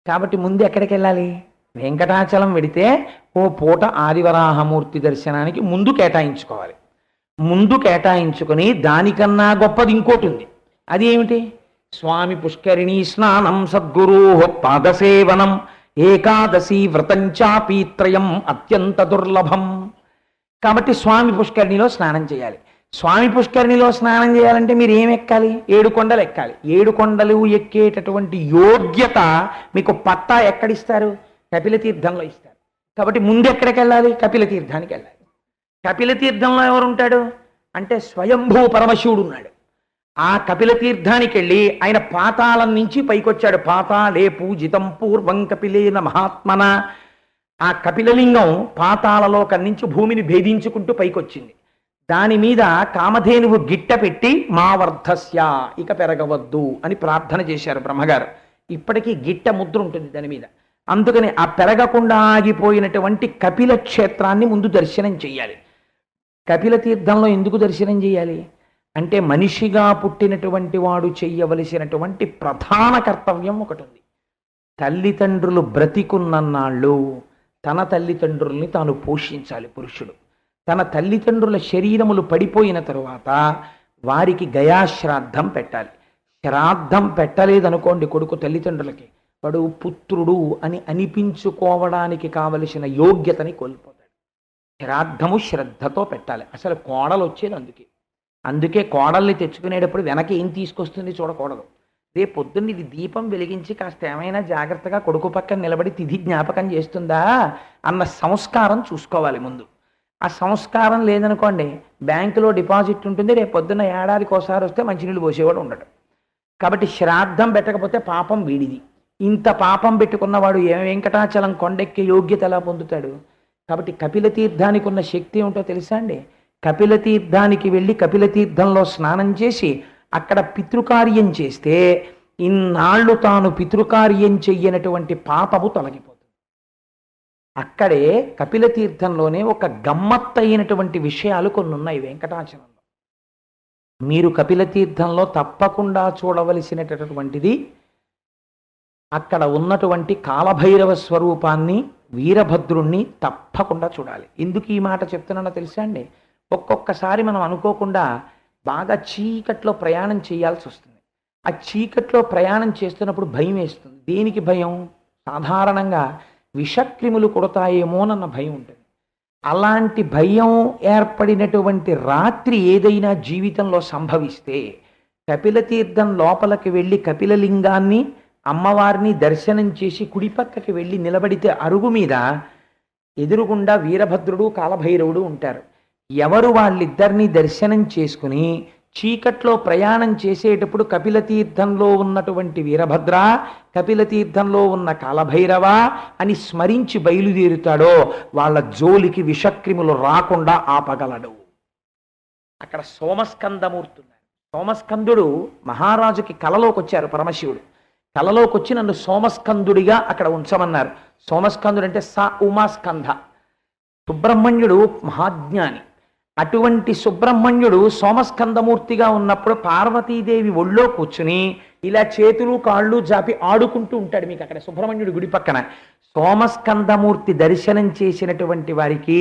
కాబట్టి ముందు ఎక్కడికి వెళ్ళాలి? వెంకటాచలం వెడితే ఓ పూట ఆదివరాహమూర్తి దర్శనానికి ముందు కేటాయించుకోవాలి. ముందు కేటాయించుకొని దానికన్నా గొప్పది ఇంకోటి ఉంది. అది ఏమిటి? స్వామి పుష్కరిణీ స్నానం సద్గురు పాదసేవనం ఏకాదశి వ్రతంచాపీత్రయం అత్యంత దుర్లభం. కాబట్టి స్వామి పుష్కరిణిలో స్నానం చేయాలి. స్వామి పుష్కరిణిలో స్నానం చేయాలంటే మీరు ఏం ఎక్కాలి? 7 కొండలు ఎక్కాలి. 7 కొండలు ఎక్కేటటువంటి యోగ్యత మీకు పట్టా ఎక్కడిస్తారు? కపిలతీర్థంలో ఇస్తారు. కాబట్టి ముందు ఎక్కడికి వెళ్ళాలి? కపిలతీర్థానికి వెళ్ళాలి. కపిలతీర్థంలో ఎవరుంటాడు అంటే స్వయంభూ పరమశివుడు ఉన్నాడు. ఆ కపిలతీర్థానికి వెళ్ళి ఆయన పాతాళం నుంచి పైకొచ్చాడు. పాతాళే పూజితం పూర్వం కపిలేన మహాత్మన. ఆ కపిలలింగం పాతాళలోకం నుంచి భూమిని భేదించుకుంటూ పైకొచ్చింది. దాని మీద కామధేనువు గిట్ట పెట్టి మా వర్ధస్య, ఇక పెరగవద్దు అని ప్రార్థన చేశారు బ్రహ్మగారు. ఇప్పటికీ గిట్ట ముద్ర ఉంటుంది దాని మీద. అందుకని ఆ పెరగకుండా ఆగిపోయినటువంటి కపిల క్షేత్రాన్ని ముందు దర్శనం చెయ్యాలి. కపిల తీర్థంలో ఎందుకు దర్శనం చేయాలి అంటే మనిషిగా పుట్టినటువంటి వాడు చెయ్యవలసినటువంటి ప్రధాన కర్తవ్యం ఒకటి ఉంది. తల్లిదండ్రులు బ్రతికున్నన్నాళ్ళు తన తల్లిదండ్రుల్ని తాను పోషించాలి పురుషుడు. తన తల్లిదండ్రుల శరీరములు పడిపోయిన తరువాత వారికి గయాశ్రాద్ధం పెట్టాలి. శ్రాద్ధం పెట్టలేదనుకోండి కొడుకు తల్లిదండ్రులకి, వాడు పుత్రుడు అని అనిపించుకోవడానికి కావలసిన యోగ్యతని కోల్పోతాడు. శ్రాద్ధము శ్రద్ధతో పెట్టాలి. అసలు కోడలు వచ్చేది అందుకే కోడల్ని తెచ్చుకునేటప్పుడు వెనక ఏం తీసుకొస్తుంది చూడకూడదు. రేపు పొద్దున్న ఇది దీపం వెలిగించి కాస్త ఏమైనా జాగ్రత్తగా కొడుకు పక్కన నిలబడి తిథి జ్ఞాపకం చేస్తుందా అన్న సంస్కారం చూసుకోవాలి ముందు. ఆ సంస్కారం లేదనుకోండి, బ్యాంకులో డిపాజిట్ ఉంటుంది, రేపు పొద్దున్న ఏడాదికి ఒకసారి వస్తే మంచినీళ్ళు పోసేవాడు ఉండడు. కాబట్టి శ్రాద్ధం పెట్టకపోతే పాపం వీడిది. ఇంత పాపం పెట్టుకున్నవాడు వెంకటాచలం కొండెక్కే యోగ్యత ఎలా పొందుతాడు? కాబట్టి కపిలతీర్థానికి ఉన్న శక్తి ఏమిటో తెలుసా అండి? కపిలతీర్థానికి వెళ్ళి కపిలతీర్థంలో స్నానం చేసి అక్కడ పితృకార్యం చేస్తే ఇన్నాళ్ళు తాను పితృకార్యం చెయ్యనటువంటి పాపము తొలగిపోతుంది. అక్కడే కపిలతీర్థంలోనే ఒక గమ్మత్తైనటువంటి విషయాలు కొన్ని ఉన్నాయి వెంకటాచలంలో. మీరు కపిలతీర్థంలో తప్పకుండా చూడవలసినటువంటిది అక్కడ ఉన్నటువంటి కాలభైరవ స్వరూపాన్ని, వీరభద్రుణ్ణి తప్పకుండా చూడాలి. ఎందుకు ఈ మాట చెప్తున్నానో తెలుసా అండి? ఒక్కొక్కసారి మనం అనుకోకుండా బాగా చీకట్లో ప్రయాణం చేయాల్సి వస్తుంది. ఆ చీకట్లో ప్రయాణం చేస్తున్నప్పుడు భయం వేస్తుంది. దేనికి భయం? సాధారణంగా విషక్రిములు కొడతాయేమోనన్న భయం ఉంటుంది. అలాంటి భయం ఏర్పడినటువంటి రాత్రి ఏదైనా జీవితంలో సంభవిస్తే కపిలతీర్థం లోపలికి వెళ్ళి కపిలలింగాన్ని, అమ్మవారిని దర్శనం చేసి కుడిపక్కకి వెళ్ళి నిలబడితే అరుగు మీద ఎదురుగుండా వీరభద్రుడు, కాలభైరవుడు ఉంటారు. ఎవరు వాళ్ళిద్దరినీ దర్శనం చేసుకుని చీకట్లో ప్రయాణం చేసేటప్పుడు కపిలతీర్థంలో ఉన్నటువంటి వీరభద్ర, కపిలతీర్థంలో ఉన్న కాలభైరవ అని స్మరించి బయలుదేరుతాడో వాళ్ళ జోలికి విషక్రిములు రాకుండా ఆపగలడు. అక్కడ సోమస్కందమూర్తి ఉన్నారు. సోమస్కందుడు మహారాజుకి కలలోకి వచ్చారు. పరమశివుడు కలలోకి వచ్చి నన్ను సోమస్కందుడిగా అక్కడ ఉంచమన్నారు. సోమస్కందుడు అంటే ఉమాస్కంధ. సుబ్రహ్మణ్యుడు మహాజ్ఞాని. అటువంటి సుబ్రహ్మణ్యుడు సోమస్కందమూర్తిగా ఉన్నప్పుడు పార్వతీదేవి ఒళ్ళో కూర్చుని ఇలా చేతులు కాళ్ళు జాపి ఆడుకుంటూ ఉంటాడు. మీకు అక్కడ సుబ్రహ్మణ్యుడి గుడి పక్కన సోమస్కందమూర్తి దర్శనం చేసినటువంటి వారికి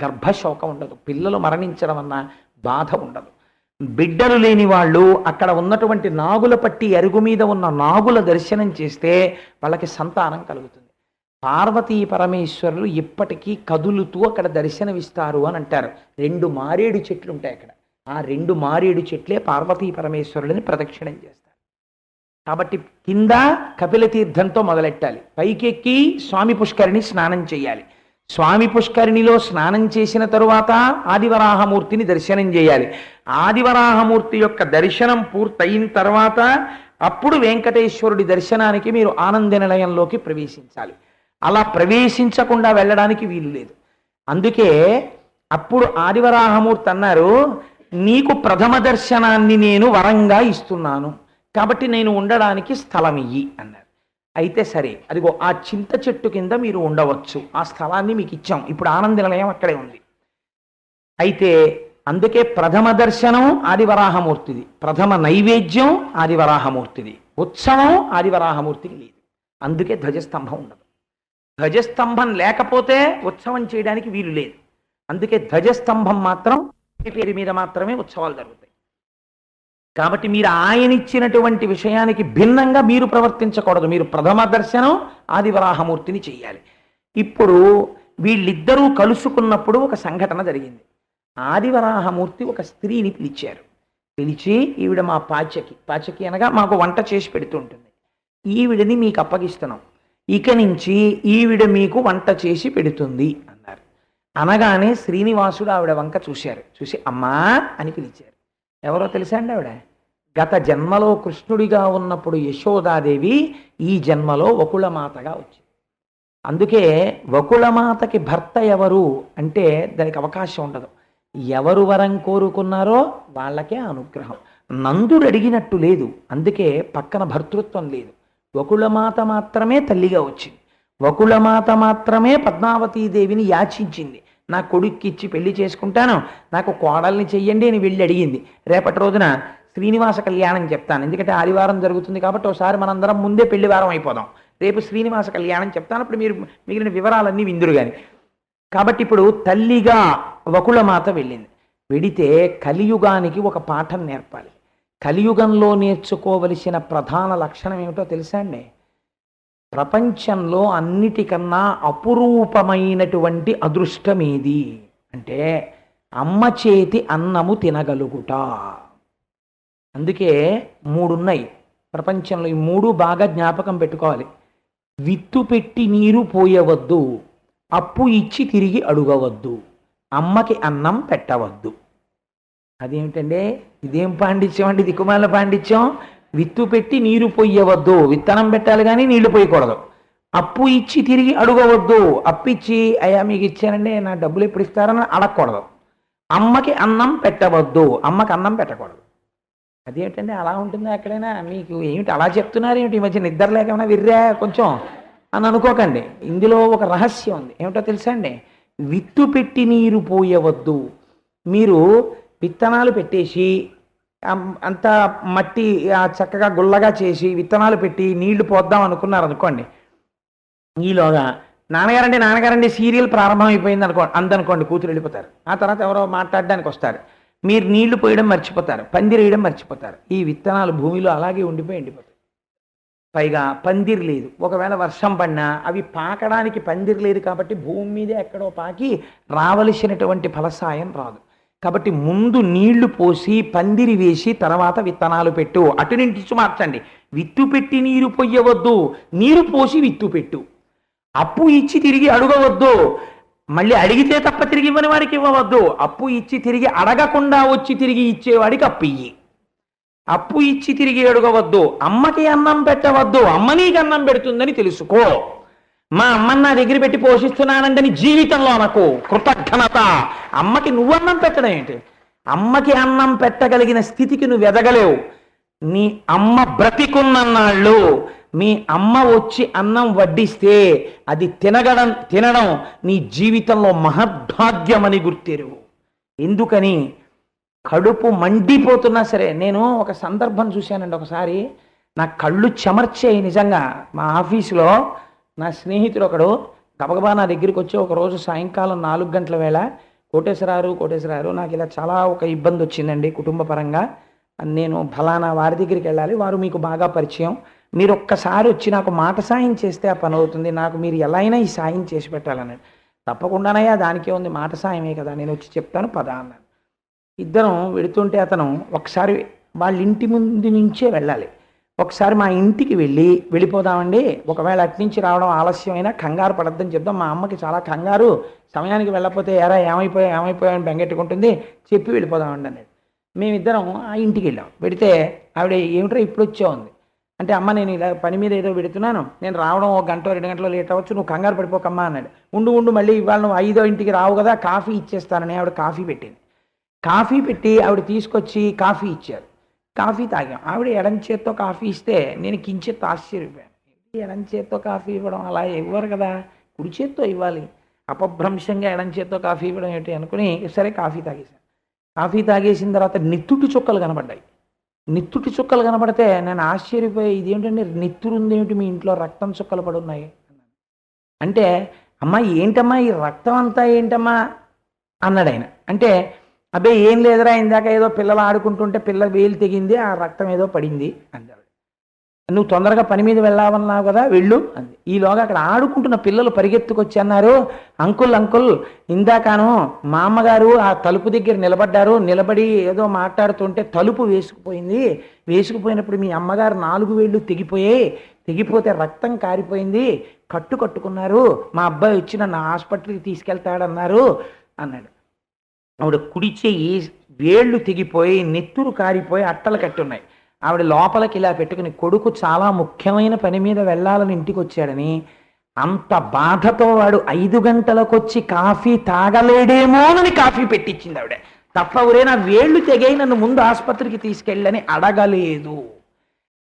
గర్భశోకం ఉండదు, పిల్లలు మరణించడం అన్న బాధ ఉండదు. బిడ్డలు లేని వాళ్ళు అక్కడ ఉన్నటువంటి నాగుల పట్టి అరుగు మీద ఉన్న నాగుల దర్శనం చేస్తే వాళ్ళకి సంతానం కలుగుతుంది. పార్వతీ పరమేశ్వరులు ఇప్పటికీ కదులుతూ అక్కడ దర్శనమిస్తారు అని అంటారు. 2 మారేడు చెట్లు ఉంటాయి అక్కడ. ఆ 2 మారేడు చెట్లే పార్వతీ పరమేశ్వరులని ప్రదక్షిణం చేస్తారు. కాబట్టి కింద కపిలతీర్థంతో మొదలెట్టాలి, పైకెక్కి స్వామి పుష్కరిణి స్నానం చేయాలి. స్వామి పుష్కరిణిలో స్నానం చేసిన తరువాత ఆదివరాహమూర్తిని దర్శనం చేయాలి. ఆదివరాహమూర్తి యొక్క దర్శనం పూర్తయిన తర్వాత అప్పుడు వెంకటేశ్వరుడి దర్శనానికి మీరు ఆనంద నిలయంలోకి ప్రవేశించాలి. అలా ప్రవేశించకుండా వెళ్ళడానికి వీలు లేదు. అందుకే అప్పుడు ఆదివరాహమూర్తి అన్నారు, నీకు ప్రథమ దర్శనాన్ని నేను వరంగా ఇస్తున్నాను, కాబట్టి నేను ఉండడానికి స్థలం ఇయ్యి అన్నారు. అయితే సరే, అదిగో ఆ చింత చెట్టు కింద మీరు ఉండవచ్చు, ఆ స్థలాన్ని మీకు ఇచ్చాం, ఇప్పుడు ఆనంద నిలయం అక్కడే ఉంది. అయితే అందుకే ప్రథమ దర్శనం ఆదివరాహమూర్తిది, ప్రథమ నైవేద్యం ఆదివరాహమూర్తిది, ఉత్సవం ఆదివరాహమూర్తికి లేదు. అందుకే ధ్వజస్తంభం ఉండదు. ధ్వజస్తంభం లేకపోతే ఉత్సవం చేయడానికి వీలు లేదు. అందుకే ధ్వజస్తంభం మాత్రం పేరు మీద మాత్రమే ఉత్సవాలు జరుగుతాయి. కాబట్టి మీరు ఆయన ఇచ్చినటువంటి విషయానికి భిన్నంగా మీరు ప్రవర్తించకూడదు. మీరు ప్రథమ దర్శనం ఆదివరాహమూర్తిని చెయ్యాలి. ఇప్పుడు వీళ్ళిద్దరూ కలుసుకున్నప్పుడు ఒక సంఘటన జరిగింది. ఆదివరాహమూర్తి ఒక స్త్రీని పిలిచారు. పిలిచి, ఈవిడ మా పాచకి అనగా మాకు వంట చేసి పెడుతుంటుంది, ఈవిడని మీకు అప్పగిస్తున్నాం, ఇక నుంచి ఈవిడ మీకు వంట చేసి పెడుతుంది అన్నారు. అనగానే శ్రీనివాసుడు ఆవిడ వంక చూశారు. చూసి అమ్మా అని పిలిచారు. ఎవరో తెలుసా అండి ఆవిడ? గత జన్మలో కృష్ణుడిగా ఉన్నప్పుడు యశోదాదేవి ఈ జన్మలో వకుళమాతగా వచ్చింది. అందుకే వకుళమాతకి భర్త ఎవరు అంటే దానికి అవకాశం ఉండదు. ఎవరు వరం కోరుకున్నారో వాళ్ళకే అనుగ్రహం. నందుడు అడిగినట్టు లేదు. అందుకే పక్కన భర్తృత్వం లేదు. వకుళమాత మాత్రమే తల్లిగా వచ్చింది. వకుళమాత మాత్రమే పద్మావతీదేవిని యాచించింది. నా కొడుక్కిచ్చి పెళ్లి చేసుకుంటాను, నాకు కోడల్ని చెయ్యండి అని వెళ్ళి అడిగింది. రేపటి రోజున శ్రీనివాస కళ్యాణం చెప్తాను, ఎందుకంటే ఆదివారం జరుగుతుంది కాబట్టి ఒకసారి మనందరం ముందే పెళ్లి వారం అయిపోదాం. రేపు శ్రీనివాస కళ్యాణం చెప్తాను, అప్పుడు మీరు మిగిలిన వివరాలన్నీ విందురు కానీ. కాబట్టి ఇప్పుడు తల్లిగా వకుళమాత వెళ్ళింది. వెడితే కలియుగానికి ఒక పాఠం నేర్పాలి. కలియుగంలో నేర్చుకోవలసిన ప్రధాన లక్షణం ఏమిటో తెలుసా అండి? ప్రపంచంలో అన్నిటికన్నా అపురూపమైనటువంటి అదృష్టమేది అంటే అమ్మ చేతి అన్నము తినగలుగుట. అందుకే మూడున్నాయి ప్రపంచంలో. ఈ మూడు బాగా జ్ఞాపకం పెట్టుకోవాలి. విత్తు పెట్టి నీరు పోయవద్దు, అప్పు ఇచ్చి తిరిగి అడుగవద్దు, అమ్మకి అన్నం పెట్టవద్దు. అదేమిటండి? ఇదేం పాండిత్యం అండి? దిక్కుమాల పాండిత్యం. విత్తు పెట్టి నీరు పొయ్యవద్దు, విత్తనం పెట్టాలి కానీ నీళ్లు పోయకూడదు. అప్పు ఇచ్చి తిరిగి అడుగవద్దు, అప్పిచ్చి అయ్యా మీకు ఇచ్చానండి నా డబ్బులు ఎప్పుడు ఇస్తారని అడగకూడదు. అమ్మకి అన్నం పెట్టవద్దు, అమ్మకి అన్నం పెట్టకూడదు. అదేమిటండి అలా ఉంటుందా ఎక్కడైనా? మీకు ఏమిటి అలా చెప్తున్నారు ఏమిటి? ఈ మధ్య నిద్ర లేకపోయినా విర్రా కొంచెం అని అనుకోకండి. ఇందులో ఒక రహస్యం ఉంది. ఏమిటో తెలుసా అండి? విత్తు పెట్టి నీరు పోయవద్దు. మీరు విత్తనాలు పెట్టేసి అంతా మట్టి చక్కగా గుల్లగా చేసి విత్తనాలు పెట్టి నీళ్లు పోద్దాం అనుకున్నారు అనుకోండి. ఈలోగా నాన్నగారండి సీరియల్ ప్రారంభం అయిపోయింది అందనుకోండి, కూతురు వెళ్ళిపోతారు. ఆ తర్వాత ఎవరో మాట్లాడడానికి వస్తారు, మీరు నీళ్లు పోయడం మర్చిపోతారు, పందిరి వేయడం మర్చిపోతారు. ఈ విత్తనాలు భూమిలో అలాగే ఉండిపోయి ఎండిపోతాయి. పైగా పందిరి లేదు. ఒకవేళ వర్షం పడినా అవి పాకడానికి పందిరి లేదు కాబట్టి భూమి మీదే ఎక్కడో పాకి రావలసినటువంటి ఫలసాయం రాదు. కాబట్టి ముందు నీళ్లు పోసి పందిరి వేసి తర్వాత విత్తనాలు పెట్టు. అటు నుంచి మార్చండి. విత్తు పెట్టి నీరు పొయ్యవద్దు, నీరు పోసి విత్తు పెట్టు. అప్పు ఇచ్చి తిరిగి అడగవద్దు, మళ్ళీ అడిగితే తప్ప తిరిగి ఇవ్వని వాడికి ఇవ్వవద్దు. అప్పు ఇచ్చి తిరిగి అడగకుండా వచ్చి తిరిగి ఇచ్చేవాడికి అప్పు ఇయ్యి. అప్పు ఇచ్చి తిరిగి అడగవద్దు. అమ్మకి అన్నం పెట్టవద్దు, అమ్మ నీకు అన్నం పెడుతుందని తెలుసుకో. మా అమ్మని నా దగ్గర పెట్టి పోషిస్తున్నానంటని జీవితంలో నాకు కృతజ్ఞత. అమ్మకి నువ్వు అన్నం పెట్టడం ఏంటి? అమ్మకి అన్నం పెట్టగలిగిన స్థితికి నువ్వు ఎదగలేవు. నీ అమ్మ బ్రతికున్నన్నాళ్ళు మీ అమ్మ వచ్చి అన్నం వడ్డిస్తే అది తినడం నీ జీవితంలో మహద్భాగ్యమని గుర్తెరువు. ఎందుకని? కడుపు మండిపోతున్నా సరే. నేను ఒక సందర్భం చూశానండి. ఒకసారి నా కళ్ళు చెమర్చాయి నిజంగా. మా ఆఫీసులో నా స్నేహితుడు ఒకడు గబగబా నా దగ్గరికి వచ్చి ఒకరోజు సాయంకాలం 4 గంటల వేళ, కోటేశ్వరారు నాకు ఇలా చాలా ఒక ఇబ్బంది వచ్చిందండి కుటుంబ పరంగా, నేను ఫలానా వారి దగ్గరికి వెళ్ళాలి, వారు మీకు బాగా పరిచయం, మీరు ఒక్కసారి వచ్చి నాకు మాట సాయం చేస్తే ఆ పని అవుతుంది, నాకు మీరు ఎలా అయినా ఈ సాయం చేసి పెట్టాలన్నాడు. తప్పకుండానయ్యా, దానికే ఉంది, మాట సాయమే కదా, నేను వచ్చి చెప్తాను పద అన్నాను. ఇద్దరం వెళుతుంటే అతను ఒకసారి వాళ్ళ ఇంటి ముందు నుంచే వెళ్ళాలి, ఒకసారి మా ఇంటికి వెళ్ళిపోదామండి, ఒకవేళ అట్నుంచి రావడం ఆలస్యమైనా కంగారు పడద్దని చెప్దాం, మా అమ్మకి చాలా కంగారు, సమయానికి వెళ్ళకపోతే ఎరా ఏమైపోయామని బెంగెట్టుకుంటుంది, చెప్పి వెళ్ళిపోదామండి అన్నాడు. మేమిద్దరం ఆ ఇంటికి వెళ్ళాం. వెడితే ఆవిడ ఏమిట్రా ఇప్పుడు వచ్చావుంది అంటే, అమ్మ నేను ఇలా పని మీద ఏదో పెడుతున్నాను, నేను రావడం 1 గంట 2 గంటలో లేట్ అవ్వచ్చు, నువ్వు కంగారు పడిపోకమ్మా అన్నాడు. ఉండు మళ్ళీ ఇవాళ నువ్వు 5వ ఇంటికి రావు కదా, కాఫీ ఇచ్చేస్తానని ఆవిడ కాఫీ పెట్టింది. కాఫీ పెట్టి ఆవిడ తీసుకొచ్చి కాఫీ ఇచ్చారు. కాఫీ తాగాం. ఆవిడ ఎడం చేత్తో కాఫీ ఇస్తే నేను కించెత్తు ఆశ్చర్యపోయాను. ఎడం చేత్తో కాఫీ ఇవ్వడం అలా ఇవ్వరు కదా, కుడి చేత్తో ఇవ్వాలి, అపభ్రంశంగా ఎడం చేత్తో కాఫీ ఇవ్వడం ఏంటి అనుకుని సరే కాఫీ తాగేశాను. కాఫీ తాగేసిన తర్వాత నెత్తుటి చుక్కలు కనబడ్డాయి. నెత్తుటి చుక్కలు కనపడితే నేను ఆశ్చర్యపోయి, ఇదేంటండి నెత్తురు ఉందేమిటి మీ ఇంట్లో, రక్తం చుక్కలు పడి ఉన్నాయి అంటే, అమ్మా ఏంటమ్మా ఈ రక్తం అంతా ఏంటమ్మా అన్నాడు ఆయన. అంటే అబ్బే ఏం లేదురా, ఇందాక ఏదో పిల్లలు ఆడుకుంటుంటే పిల్ల వేలు తెగింది, ఆ రక్తం ఏదో పడింది అన్నాడు. నువ్వు తొందరగా పని మీద వెళ్ళావన్నావు కదా, వెళ్ళు అంది. ఈలోగా అక్కడ ఆడుకుంటున్న పిల్లలు పరిగెత్తుకొచ్చి అన్నారు, అంకుల్ అంకుల్, ఇందాకను మా అమ్మగారు ఆ తలుపు దగ్గర నిలబడ్డారు, నిలబడి ఏదో మాట్లాడుతుంటే తలుపు వేసుకుపోయింది, వేసుకుపోయినప్పుడు మీ అమ్మగారు 4 వేళ్ళు తెగిపోయాయి, తెగిపోతే రక్తం కారిపోయింది, కట్టుకున్నారు, మా అబ్బాయి వచ్చి నన్ను హాస్పిటల్కి తీసుకెళ్తాడన్నారు అన్నాడు. ఆవిడ కుడి చెయ్యి వేళ్ళు తెగిపోయి నెత్తురు కారిపోయి అట్టలు కట్టి ఉన్నాయి. ఆవిడ లోపలికి ఇలా పెట్టుకుని, కొడుకు చాలా ముఖ్యమైన పని మీద వెళ్ళాలని ఇంటికి వచ్చాడని అంత బాధతో వాడు 5 గంటలకు వచ్చి కాఫీ తాగలేడేమోనని కాఫీ పెట్టించింది ఆవిడ. తప్ప ఒరే నా వేళ్ళు తెగై నన్ను ముందు ఆసుపత్రికి తీసుకెళ్ళని అడగలేదు.